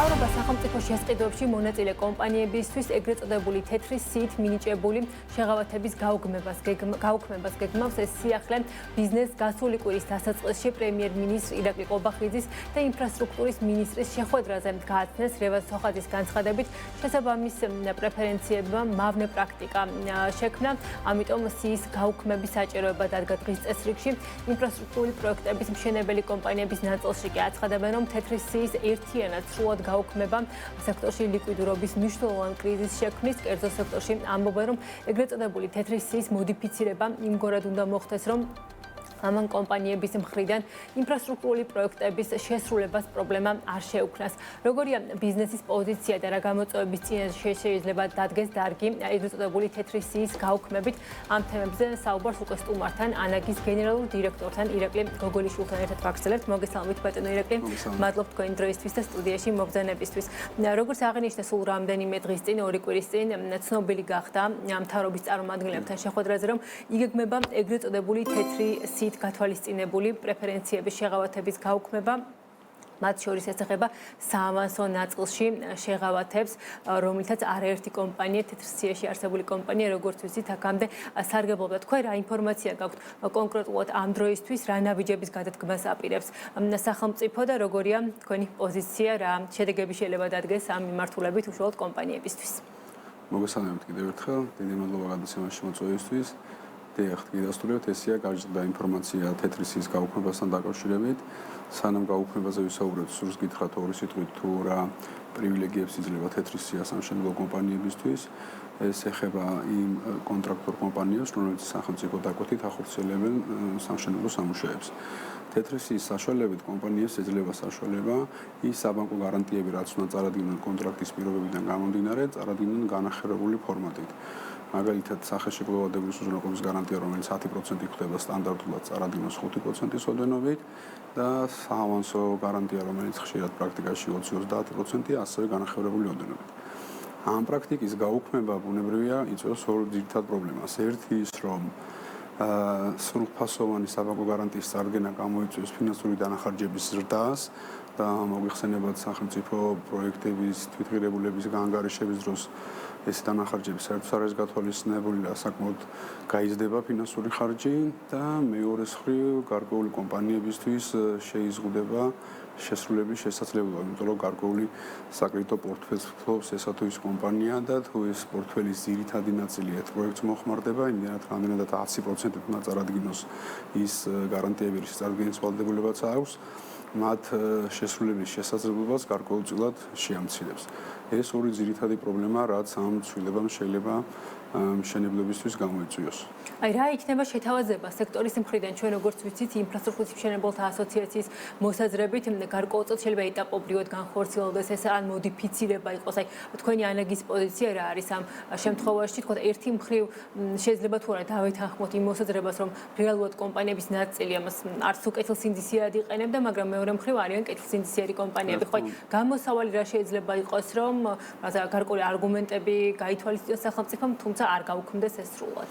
მთავრობა სახელმწიფო შესყიდვებში მონაწილე კომპანიებისთვის ეგრეთ წოდებული თეთრი სიით მინიჭებული შეღავათების გაუქმებას გეგმავს. ეს სიახლე ბიზნეს გასული კვირის დასაწყისში პრემიერ-მინისტრ ირაკლი ყობახიძის და ინფრასტრუქტურის მინისტრის შეხვედრაზე გააცნეს. რევაზ სოხაძის განცხადებით, შესაბამის პრეფერენციებმა მავნე პრაქტიკა შექმნა, ამიტომ სიის გაუქმების საჭიროება დადგა დღის წესრიგში. ინფრასტრუქტურული პროექტების მშენებელი კომპანიების ნაწილში კი აცხადებენ, რომ თეთრი სიის ერთიანად სრულად გაუქმება სექტორში ლიკვიდურობის მნიშვნელოვან კრიზისს შექმნის. კერძო სექტორში ამბობენ, რომ ეგრეთ წოდებული თეთრი სიის მოდიფიცირება იმგვარად უნდა მოხდეს, რომ ამან კომპანიების მხრიდან ინფრასტრუქტურული პროექტების შესრულებას პრობლემა არ შეუქმნას. როგორია ბიზნესის პოზიცია და რა გამოწვევების წინაშე შეიძლება დადგეს დარგი ეგრეთ წოდებული თეთრი სიის გაუქმებით? ამ თემებზე საუბარს უკვე სტუმართან, ანაგის გენერალურ დირექტორთან ირაკლი გოგოლიშვილთან ერთად ვაგრძელებთ. მოგესალმებით ბატონო ირაკლი. მადლობთ თქვენი დროისთვის და სტუდიაში მობრძანებისთვის. როგორც აღინიშნა, სულ რამდენიმე დღის წინ, 2 კვირის წინ ცნობილი გახდა მთავრობის წარმომადგენლებთან შეხვედრაზე, რომ იგეგმება ეგრეთ წოდებული თეთრი სიის გათვალისწინებული პრეფერენციების შეღავათების გაუქმება. მათ შორის ესახება საავანსო ნაწილში შეღავათებს, რომლითაც არაერთი კომპანია, თეთრ სიაში არსებული კომპანია, როგორც ვიცით, აქამდე სარგებლობდა. თქვენ რა ინფორმაცია გაქვთ კონკრეტულად ამ დროისთვის, რა ნაბიჯების გადადგმას აპირებს სახელმწიფო და როგორია თქვენი პოზიცია, რა შედეგები შეიძლება დადგეს ამ მიმართულებით უშუალოდ კომპანიებისთვის? მოგესალმებით კიდევ ერთხელ, დიდი მადლობა გადაცემაში მოწვევისთვის. დიახ, გასტურებთ, ესეა გაჟღერდა ინფორმაცია თეთრი სიის გაუქმებასთან დაკავშირებით. სანამ გაუქმებაზე ვისაუბრებთ, სურს გითხრათ ორი სიტყვით თუ რა პრივილეგიებს იძლევა თეთრი სია სამშენებლო კომპანიებისთვის. ეს ეხება იმ კონტრაქტორ კომპანიებს, რომლებიც სახელმწიფო დაკვეთით ახორციელებენ სამშენებლო სამუშაოებს. თეთრი სიის საშუალებით კომპანიებს ეძლევა საშუალება ის საბანკო გარანტიები, რაც უნდა წარადგინონ კონტრაქტის პირობებიდან გამომდინარე, წარადგინონ განახერებული ფორმატით. მაგალითად, სახეშეკლოვადების უზრუნველყოფის გარანტია, რომელიც 10% ხდება სტანდარტულად, წარადგინოს 5%-ის ოდენობით და საავანსო გარანტია, რომელიც ხშირად პრაქტიკაში 20-30%-ია, ასევე განახევრებული ოდენობით. ამ პრაქტიკის გაუქმება ბუნებრივია იწვევს ორ ძირითად პრობლემას. ერთი ის, რომ სრულფასოვანი საბანკო გარანტიის წარდგენა გამოიწვევს ფინანსური დანახარჯების ზრდას და მოიხსენებათ სახელმწიფო პროექტების თვითღირებულების განგარიშების დროს ეს დანახარჯები საერთოდ არ არის გათვალისწინებული და საკმაოდ გაიზრდება ფინანსური ხარჯი და მეორე მხრივ გარკვეული კომპანიებისთვის შეიზღუდება შესრულების შესაძლებლობა, იმიტომ რომ გარკვეული საკრედიტო პორტფელს ფლობს ესა თუ ის კომპანია და თუ ეს პორტფელის ძირითადი ნაწილი ერთ პროექტს მოხმარდება, იმდენად რამდენადაც 10%-ით უნდა წარადგინოს ის გარანტიები, რის წარდგენის ვალდებულებაც აქვს, მათ შესრულების შესაძლებლობას გარკვეულწილად შეამცირებს. ეს ორი ძირითადი პრობლემა, რაც ამ ცვლილებამ შეიძლება მშენებლობისთვის გამოიწვიოს. აი რა იქნება შეთავაზება სექტორის მხრიდან, ჩვენ როგორც ვიცით, ინფრასტრუქტურის მშენებელთა ასოციაციის მოსაზრებით, გარკვეულწილად შეიძლება ეტაპობრივად განხორციელდეს ეს ან მოდიფიცირება იყოს. აი თქვენი ანაგის პოზიცია რა არის ამ შემთხვევაში? თქო, ერთი მხრივ შეიძლება თუ არა დავეთანხმოთ იმ მოსაზრებას, რომ რეალურად კომპანიების ნაწილი ამას არც უკეთილსინდისიერად იყენებდა, მაგრამ მეორე მხრივ არიან კეთილსინდისიერი კომპანიები. ხო, გამოსავალი რა შეიძლება იყოს, რომ გარკვეული არგუმენტები გაითვალისწინოს სახელმწიფომ, თუმცა არ გაუქმდეს ეს სრულად.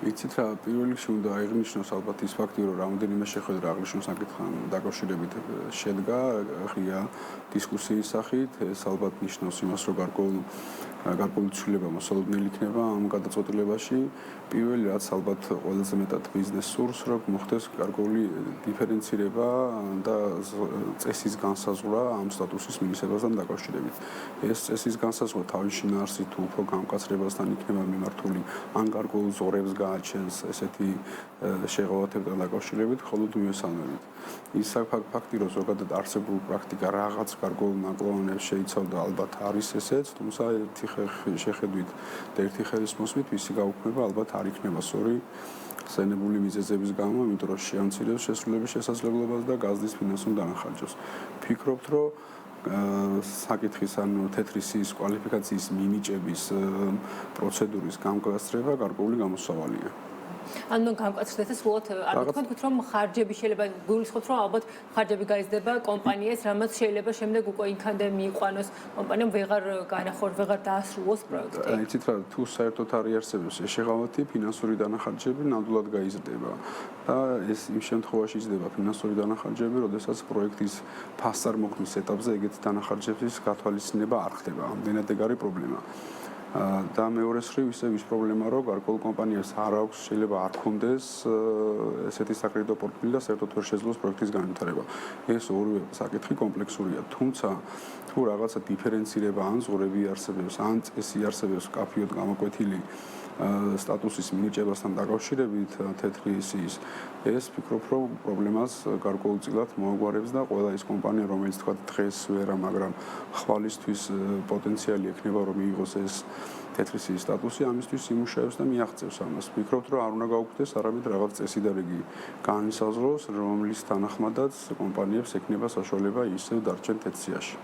ვიცით რა, პირველ რიგში უნდა აღინიშნოს ალბათ ის ფაქტი, რომ რამოდენიმე შეხვედრა აღნიშნულ საკითხთან დაკავშირებით შედგა ღია დისკუსიის სახით. ეს ალბათ ნიშნავს იმას, რომ გარკვეული ცვლილება მოსალოდნელი იქნება ამ გადაწყვეტილებაში. პირველი რაც ალბათ ყველაზე მეტად ბიზნესს სურს, რომ მოხდეს გარკვეული დიფერენცირება და წესის განსაზღვრა ამ სტატუსის მინისტრებასთან დაკავშირებით. ეს წესის განსაზღვრა თავის შინაარსით თუ უფრო გამკაცრებასთან იქნება მიმართული, ან გარკვეულ ზღვრებს გააჩენს ესეთი შეღავათებთან დაკავშირებით, მხოლოდ მიესალმებით. ის ფაქტი, რომ ზოგადად არსებულ პრაქტიკა რაღაც გარკვეულ ნაკლოვანებს შეიცავდა, ალბათ არის ესეც, თუმცა ერთი შეხედვით და ერთი ხელის მოსმით მისი გაუქმება ალბათ არ იქნება სწორი ხსენებული მიზეზების გამო, იმიტომ რომ შეამცირებს შესრულების შესაძლებლობას და გაზრდის ფინანსურ დანახარჯებს. ფიქრობთ, რომ საკითხის ანუ თეთრი სიის კვალიფიკაციის მინიჭების პროცედურის გამგასწრება გარკვეული გამოსავალია. ანუ გამკაცრდეთ და სულად არ თქვენთ რომ ხარჯები შეიძლება გულისხმობთ რომ ალბათ ხარჯები გაიზრდება კომპანიას, რამაც შეიძლება შემდეგ უკვე იქამდე მიიყვანოს კომპანიამ ვეღარ დაასრულოს პროექტი. იცით რა, თუ საერთოდ არ იარსებებს შეღავათი ფინანსური დანახარჯები ნამდვილად გაიზრდება და ეს იმ შემთხვევაში იზრდება ფინანსური დანახარჯები, როდესაც პროექტის ფასწარმოქმნის ეტაპზე ეგეთი დანახარჯების გათვალისწინება არ ხდება. ამდენად ეგ არის პრობლემა. და მეორე მხრივ ისევ ის პრობლემა, რომ გარკვეულ კომპანიას არ აქვს, შეიძლება არ ქონდეს ესეთი საკრედიტო პორტფელი და საერთოდ ვერ შეძლოს პროექტის განვითარება. ეს ორივე საკითხი კომპლექსურია, თუმცა თუ რაღაცა დიფერენცირება ან ზღურები არსებობს, ან წესი არსებობს კაფიოდ გამოკვეთილი სტატუსის მინიჭებასთან დაკავშირებით თეთრი ისის, ეს ვფიქრობ, რომ პრობლემას გარკვეულწილად მოაგვარებს და ყველა ის კომპანია, რომელიც თქვა დღეს ვერა, მაგრამ ხვალისთვის პოტენციალი ექნება, რომ მიიღოს ეს თეთრი ისის სტატუსი, ამისთვის იმუშავებს და მიაღწევს ამას. ვფიქრობთ, რომ არ უნდა გაუქმდეს არამედ რაღაც წესი და რიგი განისაზღვროს, რომლის თანახმადაც კომპანიებს ექნება საშუალება ისევ დარჩენ თეთრ სიაში.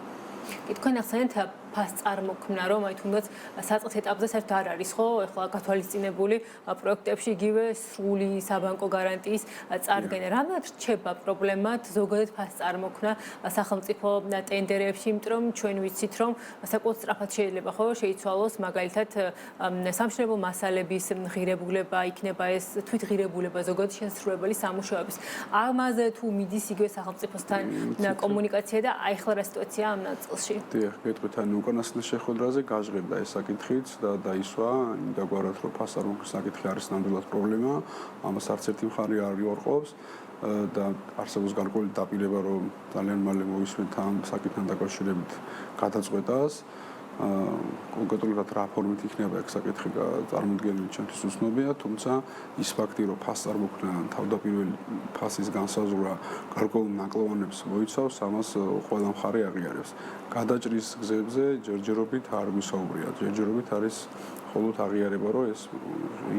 თქვენ ახსენეთ ფასწარმოქმნა, რომ აი თუნდაც საწყის ეტაპზე საერთოდ არ არის ხო, ეხლა გათვალისწინებული პროექტებში იგივე სრული საბანკო გარანტიის წარდგენა. რამაც რჩება პრობლემად ზოგადად ფასწარმოქმნა სახელმწიფო ტენდერებში, იმიტომ რომ ჩვენ ვიცით, რომ საკუთარ სწრაფად შეიძლება ხო შეიცვალოს მაგალითად სამშენებლო მასალების ღირებულება, იქნება ეს თვითღირებულება ზოგადად შესრულებელი სამუშაოების. ამაზე თუ მიდის იგივე სახელმწიფოსთან კომუნიკაცია და აი ახლა რა სიტუაცია ამ ნაწილში? დიახ, გეტყვით, ანუ უკანასკნელ შეხვედრაზე გაჟღერდა ეს საკითხიც და დაისვა იმდაგვარად, რომ ფასწარმოქმნის საკითხი არის ნამდვილად პრობლემა, ამას არც ერთი მხარე არ იორყობს და არსებობს გარკვეული დაპირება, რომ ძალიან მალე მოვისმენთ ამ საკითხთან დაკავშირებით გადაწყვეტას. კონკრეტულად რა ფორმით იქნება ეს საკითხი წარმოდგენილი ჩვენთვის უცნობია, თუმცა ის ფაქტი, რომ ფასწარმოქმნა თავდაპირველი ფასის განსაზღვრა გარკვეულ ნაკლოვანებს მოიცავს, ამას ყველა მხარე აღიარებს. გადაჭრის გზებზე ჯერჯერობით არ გვისაუბრია, ჯერჯერობით არის მხოლოდ აღიარება, რომ ეს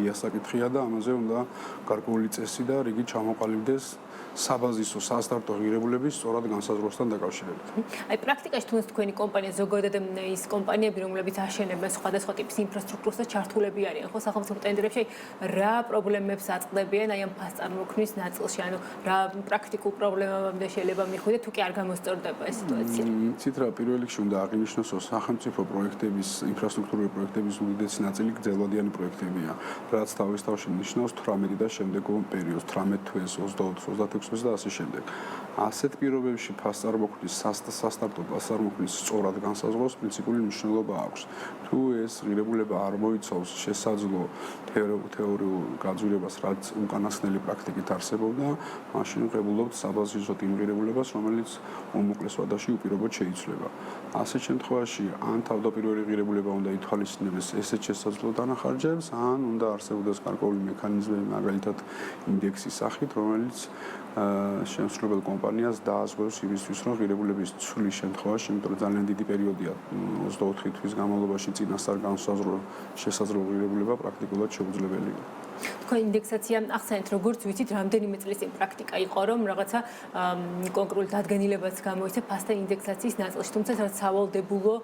იასაკითხია და ამაზე უნდა გარკვეული წესი და რიგი ჩამოყალიბდეს საბაზისო სასტარტო ღირებულების სწორად განსაზღვრასთან დაკავშირებით. აი პრაქტიკაში თუნდაც თქვენი კომპანია ზოგადად ის კომპანიები, რომლებიც აშენებენ სხვადასხვა ტიპის ინფრასტრუქტურას და ჩართულები არიან ხო სახელმწიფო ტენდერებში, რა პრობლემებს აწყდებიან აი ამ ფასწარმოქმნის ნაწილში, ანუ რა პრაქტიკულ პრობლემებამდე შეიძლება მიხვიდეთ, თუ კი არ გამოსწორდება ეს სიტუაცია. იცით რა, პირველ რიგში უნდა აღინიშნოს, რომ სახელმწიფო პროექტების, ინფრასტრუქტურული პროექტების უდიდესი ნაწილი გრძელვადიანი პროექტებია, რაც თავის თავში ნიშნავს 18 და შემდეგო პერიოდს, 18 თვეს, 24, 36 და ასე შემდეგ. ასეთ პირობებში ფასწარმოქმნის სასტარტო ფასწარმოქმნის სწორად განსაზღვროს პრინციპული მნიშვნელობა აქვს. თუ ეს ღირებულება არ მოიცავს შესაძლო თეორიულ გაძვირებას, რაც უკანასკნელი პრაქტიკით არსებობდა, მაშინ ვღებულობთ საბაზისო იმ ღირებულებას, რომელიც უმოკლეს ვადაში უპირობოდ შეიცვლება. ასეთ შემთხვევაში ან თავდაპირველი ღირებულება უნდა ითვალისწინებდეს ესეთ შესაძლო დანახარჯებს, ან უნდა არსებობდეს გარკვეული მექანიზმები, მაგალითად ინდექსის სახით, რომელიც შემსრულებელ კომპანიას დააზღვევს იმისთვის, რომ ღირებულების ცვლის შემთხვევაში, იმიტომ რომ ძალიან დიდი პერიოდია 24 თვის განმავლობაში წინასწარ განსაზღვრო შესაძლო ღირებულება პრაქტიკულად შეუძლებელია. თქვენ ინდექსაცია ახსენეთ, როგორც ვიცით, რამდენიმე წლის წინ პრაქტიკა იყო, რომ რაღაცა კონკრეტულ დადგენილებაც გამოიცა ფასთა ინდექსაციის ნაწილში, თუმცა რაც სავალდებულო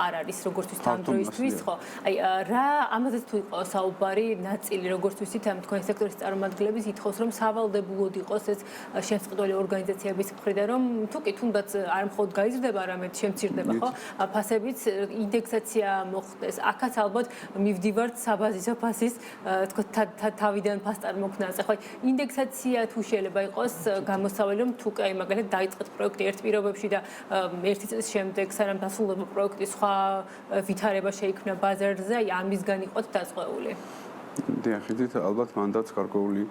არ არის, როგორც ვიცით, ამ დროისთვის, ხო? აი, რა ამაზეც თუ იყო საუბარი ნაწილი, როგორც ვიცით, ამ თქვენი სექტორის წარმომადგენლების ითხოვს, რომ სავალდებულოდ იყოს ეს შემსყიდველი ორგანიზაციების მხრიდან, რომ თუ კი თუნდაც არ მხოლოდ გაიზრდება, არამედ შემცირდება, ხო? ფასებიც ინდექსაცია მოხდეს. აქაც ალბათ მივდივართ საბაზისო ფასის, თქო თავიდან ფასწარმოქმნაზე. ხო, ინდექსაცია თუ შეიძლება იყოს გამოსავალი, რომ თუ კი მაგალითად დაიწყეთ პროექტი ერთ პირობებში და ერთი წლის შემდეგ სანამ დასრულდება პროექტის სხვა ვითარება შეიქმნა ბაზარზე, აი ამისგან იყოთ დაწყვეული. დიახ, იდით ალბათ მანდაც გარკვეული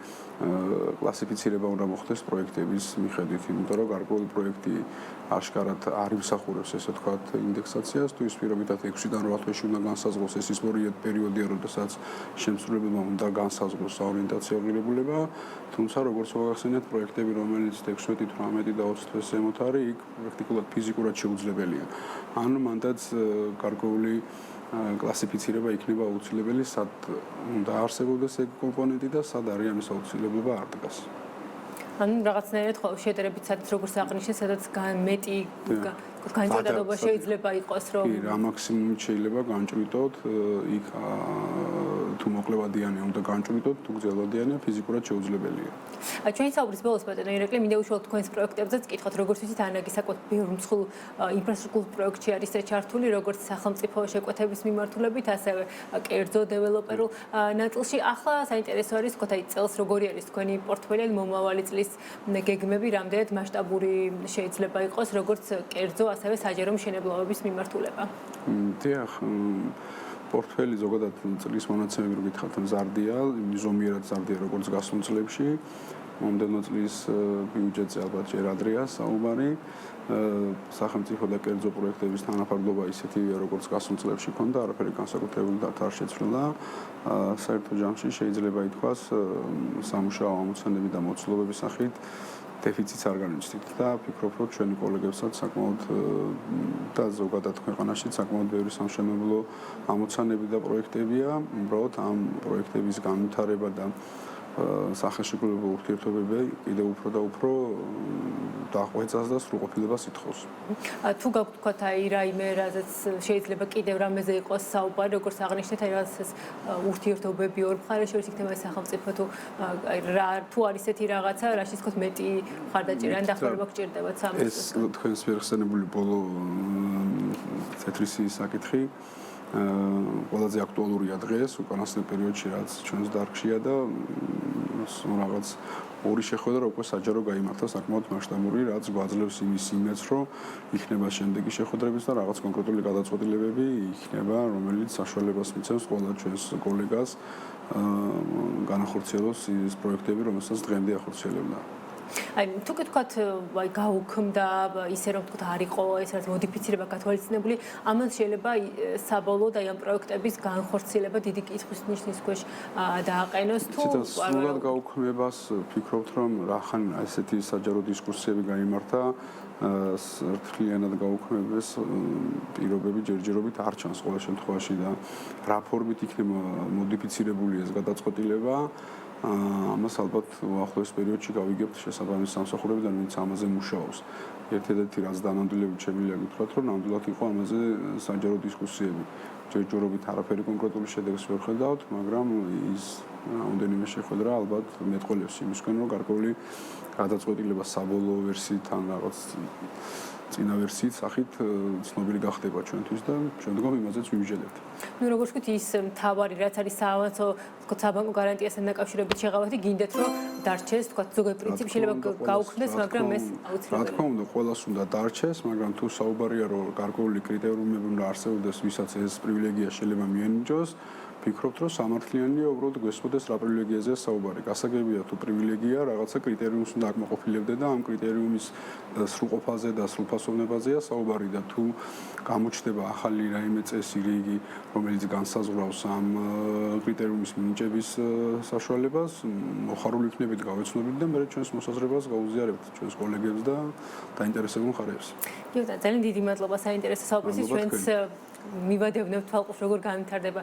კლასიფიცირება უნდა მოხდეს პროექტების მიხედვით, იმიტომ რომ გარკვეული პროექტი აშკარად არ იმსახურებს, ესე ვთქვათ, ინდექსაციას, თუ ის პირობითად 6-დან 8 თვეში უნდა განსაზღვროს, ეს ის პერიოდია, როდესაც შემსრულებელმა უნდა განსაზღვროს საორიენტაციო ღირებულება, თუმცა როგორც მოგახსენეთ, პროექტები, რომელიც 16, 18 და 20 თვეს ზემოთ არის, იქ პრაქტიკულად ფიზიკურად შეუძლებელია. ანუ მანდაც გარკვეული კლასიფიცირება იქნება აუცილებელი, სად უნდა არსებობდეს ეგ კომპონენტი და სად არის ამის აუცილებლობა არ დგას. ანუ რაღაცნაირად ხო შედარებით სადაც როგორც აღნიშნეთ, სადაც მეტი განჭირვება შეიძლება იყოს, რომ კი, რა მაქსიმუმით შეიძლება განჭრიტოთ, იქ თუ მოკლევადიანია უნდა განჭრიტოთ, თუ გრძელვადიანია ფიზიკურად შეუძლებელია. ჩვენი საუბრის ბოლოს ბატონო ირაკლი, მინდა უშუალოდ თქვენს პროექტებზეც კითხოთ, როგორც ვიცით, ანაგი საკმაოდ ბევრ მსხვილ ინფრასტრუქტურულ პროექტში არის ჩართული, როგორც სახელმწიფო შეკვეთების მიმართულებით, ასევე კერძო დეველოპერულ ნაწილში. ახლა საინტერესო არის, თქო, აი წელს როგორი არის თქვენი პორტფელი, მომავალი წლის გეგმები, რამდენად მასშტაბური შეიძლება იყოს, როგორც კერძო, ასევე საჯარო მშენებლობების მიმართულება. დიახ, პორტფელი ზოგადად წლის მონაცემები რო გითხართ, მზარდია, ზომიერად მზარდია როგორც გასულ წლებში. მომდევნო წლის ბიუჯეტზე ალბათ ჯერ ადრეა საუბარი. სახელმწიფო და კერძო პროექტების თანაფარდობა ისეთივეა, როგორც გასულ წლებში ჰქონდა, არაფერი განსაკუთრებული არ შეცვლილა. საერთო ჯამში შეიძლება ითქვას, სამუშაო ამოცანები და მოცულობების სახით დეფიციტს არ განვიცდით და ვფიქრობ, რომ ჩვენი კოლეგებსაც საკმაოდ და ზოგადად ქვეყანაში საკმაოდ ბევრი სამშენებლო ამოცანები და პროექტებია. უბრალოდ ამ პროექტების განვითარება და სახელშეკრულებულ ურთიერთობები კიდევ უფრო და უფრო დაახვეწას და სრულყოფილებას ითხოვს. თუ გაქვთ თქვათ აი რაიმე რაზეც შეიძლება კიდევ რამეზე იყოს საუბარი, როგორც აღნიშნეთ, აი რაღაც ურთიერთობები ორ მხარეს შორის იქნება სახელმწიფო თუ არის ესეთი რაღაცა, რაშიც თქოს მეტი მხარდაჭერა ან დახმარება გჭირდებათ სამის. ეს თქვენს ვერხსენებული ბოლო თეთრისის საკითხი ყველაზე აქტუალურია დღეს, უკანასკნელ პერიოდში, რაც ჩვენს დარგშია და რაღაც ორი შეხვედრა უკვე საჯარო გაიმართა საკმაოდ მასშტაბური, რაც გვაძლევს იმის იმედს, რომ იქნება შემდეგი შეხვედრებიც და რაღაც კონკრეტული გადაწყვეტილებები იქნება, რომელიც საშუალებას მიცემს ყველა ჩვენს კოლეგას განახორციელოს ის პროექტები, რომელსაც დღემდე ახორციელებდა. აი თუ გითქვათ აი გაუქმდა ისე რომ თქვა არ იყო ეს რაც მოდიფიცირება გათვალისწინებული, ამან შეიძლება საბოლოოდ აი ამ პროექტების განხორციელება დიდი კითხვის ნიშნის ქვეშ დააყენოს თუ სრულად გაუქმებას ვფიქრობთ რომ რახან ესეთი საჯარო დისკუსიები გაიმართა ერთლიანად გაუქმების პირობები ჯერჯერობით არ ჩანს ყოველ შემთხვევაში და რა ფორმით იქნება მოდიფიცირებული ეს გადაწყვეტილება ამას ალბათ უახლოეს პერიოდში გავიგებთ შესაბამის სამსახურებიდან, ვინც ამაზე მუშაობს. ერთადერთი რაც დანამდვილებით შემიძლია გითხრათ, რომ ნამდვილად იყო ამაზე საჯარო დისკუსიები. ჯერჯერობით არაფერი კონკრეტული შედეგს ვერ ხედავთ, მაგრამ ის რამდენიმე შეხვედრა ალბათ მეტყველებს იმისკენ, რომ გარკვეული გადაწყვეტილება საბოლოო ვერსიით ან რაღაც წინა ვერსიით სახით ცნობილი გახდება ჩვენთვის და შემდგომ იმაზეც ვიმიჯერებთ. ნუ როგორც ვთქვით, ის მთავარი რაც არის საავანსო, თქო, საბანკო გარანტიასთან დაკავშირებით შეღავათი, გინდათ რომ დარჩეს, თქო, ზოგადად პრინციპი შეიძლება გაუქმდეს, მაგრამ ეს აუცილებელია. რა თქმა უნდა, ყველას უნდა დარჩეს, მაგრამ თუ საუბარია რომ გარკვეული კრიტერიუმები უნდა არსებობდეს, ვისაც ეს პრივილეგია შეიძლება მიენიჭოს, ვფიქრობთ, რომ სამართლიანია უბრალოდ გვესწოდეს რა პრივილეგიაზეა საუბარი. გასაგებია თუ პრივილეგია რაღაცა კრიტერიუმს უნდა აკმაყოფილებდე და ამ კრიტერიუმის სრულყოფაზე და სრულფასოვნებაზეა საუბარი და თუ გამოჩნდება ახალი რაიმე წესი, რიგი, რომელიც განსაზღვრავს ამ კრიტერიუმის მინიჭების საშუალებას, მოხარული იქნებით გავეცნობით და მე ჩვენს მოსაზრებას გაუზიარებთ ჩვენს კოლეგებს და დაინტერესებულ მხარეებს. კი ბატონო, ძალიან დიდი მადლობა საინტერესო საუბრისთვის. ჩვენს მივადევნებთ თვალყურს როგორ განვითარდება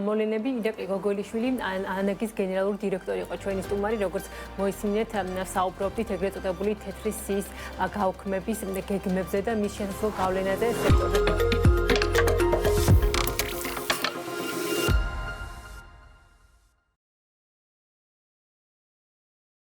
მოვლენები. ირაკლი გოგოლიშვილი, ანაგის გენერალური დირექტორი იყო ჩვენი სტუმარი, როგორც მოისმინეთ, საუბრობდით ეგრეთ წოდებული თეთრი სიის გაუქმების გეგმებზე და მის შესაძლო გავლენაზე სექტორზე.